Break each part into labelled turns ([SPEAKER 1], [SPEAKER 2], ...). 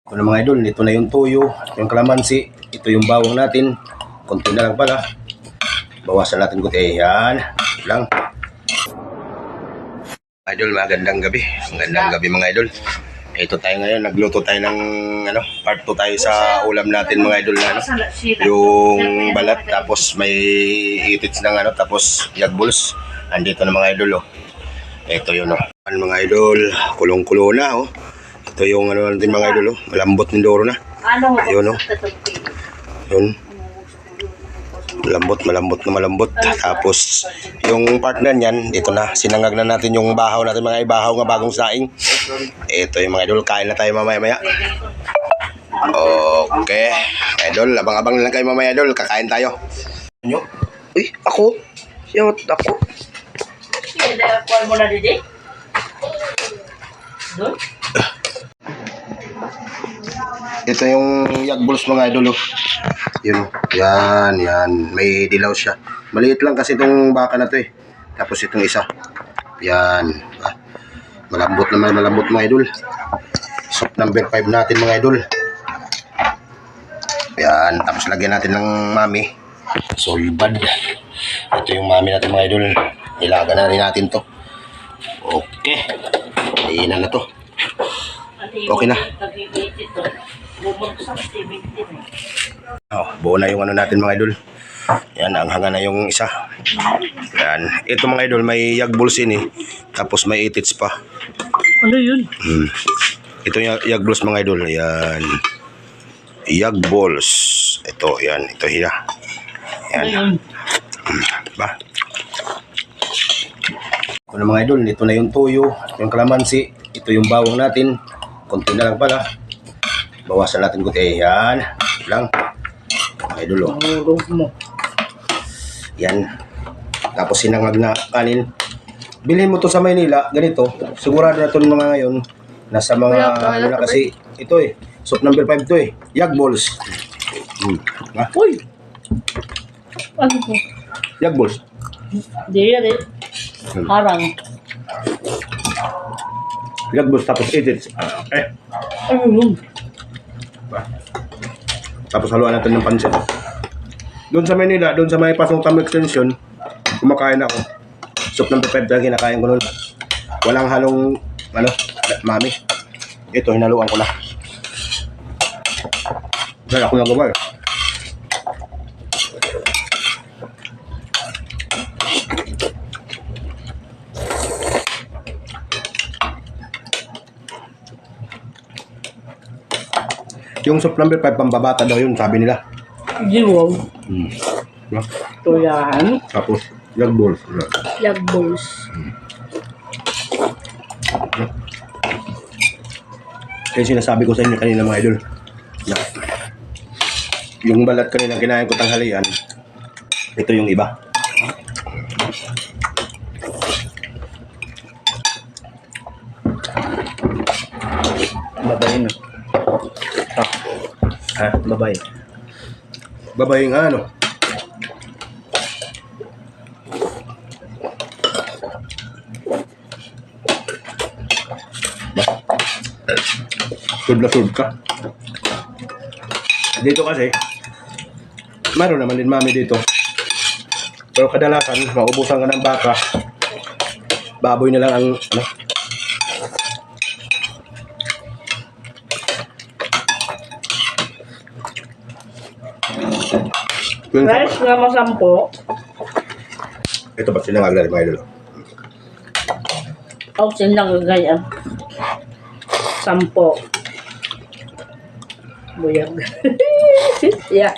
[SPEAKER 1] Ito na mga idol, ito na yung tuyo, ito yung kalamansi, ito yung bawang natin. Konti na lang pala. Bawasan natin konti. Ayan. Lang. Idol, magandang gabi. Magandang gabi mga idol. Ito tayo ngayon, nagluto tayo ng part 2 tayo sa ulam natin mga idol na yung balat, tapos may itits ng tapos yagbuls. Andito na mga idol Ito yun mga idol, kulong-kulo na Ito yung natin mga idol malambot ng doro na. Ayun Yun. Malambot. Tapos yung partner niyan, dito na sinangag na natin yung bahaw natin mga ibahaw nga bagong saing. Ito yung mga idol, kain na tayo mamaya-maya. Okay, idol, abang-abang lang kayo mamaya idol, kakain tayo. Nyo? Uy, ako? Siyot, ako.
[SPEAKER 2] Kuan mo na didi? Doon?
[SPEAKER 1] Ito yung yagbuls mga idol Yun. Yan. May dilaw siya. Maliit lang kasi itong baka na to Tapos itong isa. Yan. Malambot mga idol. Soup number 5 natin mga idol. Yan. Tapos lagyan natin ng mami. Solbad. Ito yung mami natin mga idol. Ilaga na rin natin to. Okay. Iinan na to. Okay na. Buo na yung natin mga idol. Yan, ang hanga na yung isa. Yan. Ito mga idol, may yagbuls tapos may itits pa.
[SPEAKER 2] Ano yun?
[SPEAKER 1] Ito yung yagbuls mga idol. Yan. Yagbuls. Ito, yan. Ito hiya. Yan. Ba? Ito na mga idol, ito na yung tuyo, ito yung kalamansi, ito yung bawang natin. Konti na lang pala. Bawasan natin konti. Yan. Lang. Idol Yan. Tapos sinangag na kanin. Bilhin mo to sa Maynila, ganito. Sigurado na to ng mga ngayon. Nasa mga na kasi ito soup number 5 to Yagbuls.
[SPEAKER 2] Uy! Ano po?
[SPEAKER 1] Yagbuls.
[SPEAKER 2] Di yan Harang.
[SPEAKER 1] Yagbuls tapos itits.
[SPEAKER 2] Ano yun?
[SPEAKER 1] Tapos haluan natin ng pansit. Doon sa Manila, doon sa may Pasong Tam Extension, kumakain ako. Soup number 5 lang kinakain ko noon. Walang halong mami. Ito, hinaluan ko na. Dahil ako nagawa Yung soup number 5 pambabata daw yun, sabi nila.
[SPEAKER 2] Jiwag.
[SPEAKER 1] Diba?
[SPEAKER 2] Tuyahan.
[SPEAKER 1] Tapos, yagbuls.
[SPEAKER 2] Yagbuls.
[SPEAKER 1] Kaya sinasabi ko sa inyo kanina mga idol, na yung balat kanina kinain ko tanghalian, ito yung iba. Babae na. Babae. Babae nga Sud na sud ka. Dito kasi, meron naman din mami dito. Pero kadalasan, maubusan ka ng baka, baboy na lang ang
[SPEAKER 2] Fresh nga masampo.
[SPEAKER 1] Ito ba sinangag na rin mga idol?
[SPEAKER 2] O sinang ganyan. Sampo. Buyag. Yeah.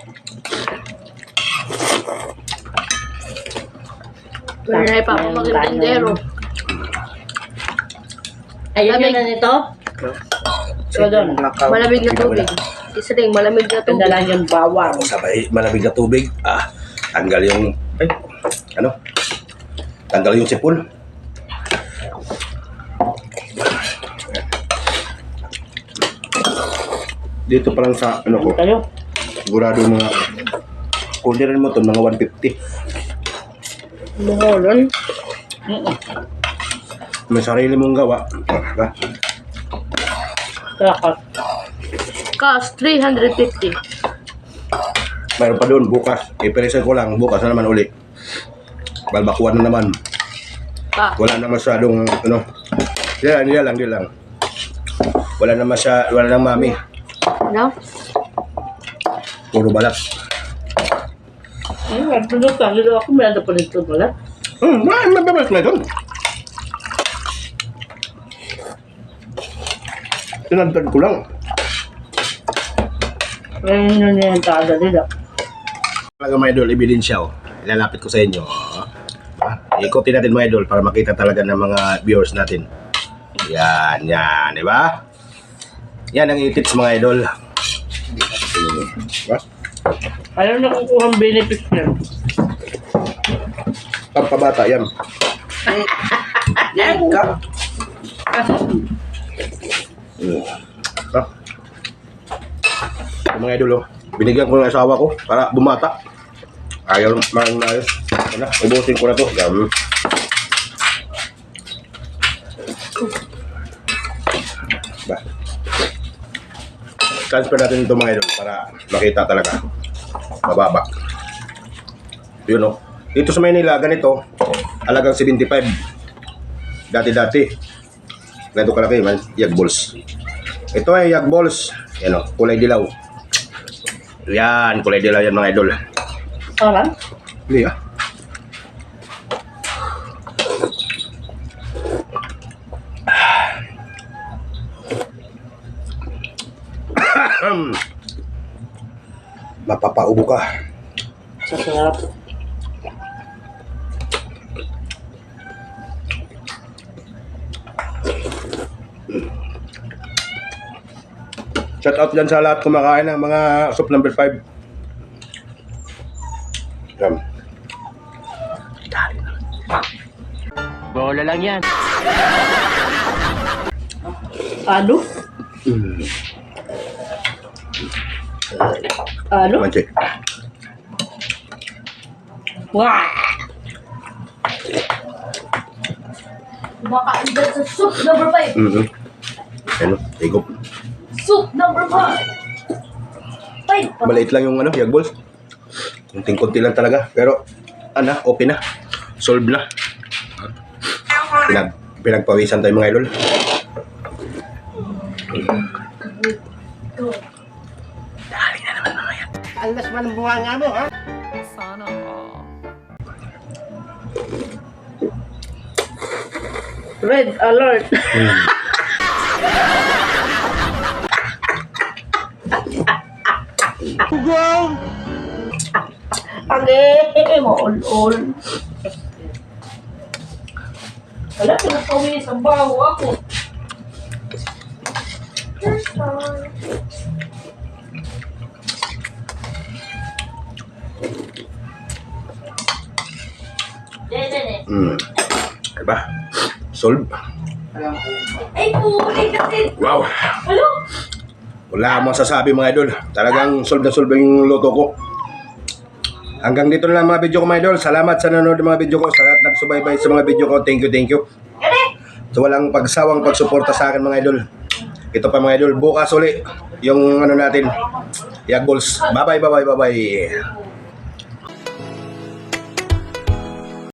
[SPEAKER 3] Wala na pa ako magintindero.
[SPEAKER 2] Ayun yun na nito? So doon.
[SPEAKER 3] Malamig na tubig. Isa rin, malamig na tubig.
[SPEAKER 2] Tanda yung bawang.
[SPEAKER 1] Sabay, malamig na tubig. Tanggal yung, tanggal yung sipon. Dito pa lang sa, ko,
[SPEAKER 2] Tayo.
[SPEAKER 1] sigurado mga, orderin mo to mga 150.
[SPEAKER 3] Buholon.
[SPEAKER 1] May sarili mong gawa. Diba?
[SPEAKER 2] Dapat.
[SPEAKER 3] Cost 350.
[SPEAKER 1] Mayroon pa doon bukas. I-present ko lang. Bukas na naman uli. Balbakuan na naman.
[SPEAKER 3] Ah,
[SPEAKER 1] Wala na masyadong, ano. Yan lang. Wala na mami.
[SPEAKER 3] no?
[SPEAKER 1] Puro balat.
[SPEAKER 2] Ay, matulog ka. Lilo ako, meron pa nito pala.
[SPEAKER 1] Mababalat na doon. Tinantad ko lang.
[SPEAKER 2] Ngayon yun yung taga nila.
[SPEAKER 1] Talaga mga idol, ebidensya oh. Ilalapit ko sa inyo. Ikutin natin mga idol para makita talaga ng mga viewers natin. Yan, di ba? Yan ang itits mga idol. Diba?
[SPEAKER 2] Ayaw na kukuha ang benefits niya.
[SPEAKER 1] Pampabata yan. Ha? Yung mga idol oh. Binigyan ko ng asawa ko para bumata. Ayaw mang ayos. Ano, ubusin ko na to. Yan. Ba. Transfer natin ito mga idol para makita talaga. Mababa. Yun oh. Dito sa Maynila, ganito, halagang 75. Dati-dati. Ganito kalaki, man, yag balls. Ito ay yag balls. Yan oh, kulay dilaw. Yan, kulay dilaw yan mga idol.
[SPEAKER 2] Parang?
[SPEAKER 1] Hindi ah. Mapapaubo ka.
[SPEAKER 2] Sa sarap.
[SPEAKER 1] Shout out dyan sa lahat kumakain ng mga soup number 5. Yan.
[SPEAKER 4] Bola lang yan.
[SPEAKER 2] Ano? Ano?
[SPEAKER 1] Manche.
[SPEAKER 2] Wah!
[SPEAKER 3] Baka andyan sa soup number 5.
[SPEAKER 1] Ano, higop.
[SPEAKER 3] Soup number 5. 5.
[SPEAKER 1] Maliit lang yung ano, yag balls. Yung tingkunti lang talaga. Pero, okay na. Solve na. Pinagpawisan tayo mga idol.
[SPEAKER 4] Alas man ang bunga nga mo, ha?
[SPEAKER 2] Red alert!
[SPEAKER 4] Hugaw!
[SPEAKER 2] Age! Maul-ul. Wala, pinapawis ang baho ako.
[SPEAKER 1] Diba? Solve.
[SPEAKER 3] Ay, puling kasi.
[SPEAKER 1] Wow.
[SPEAKER 3] Ano?
[SPEAKER 1] Wala akong masasabi mga idol. Talagang solve na solve yung luto ko. Hanggang dito na lang mga video ko mga idol. Salamat sa nanonood ng mga video ko. Sa lahat nagsubaybay sa mga video ko. Thank you. So walang pagsawang pagsuporta sa akin mga idol. Ito pa mga idol. Bukas uli yung ano natin. Yag balls. Bye bye.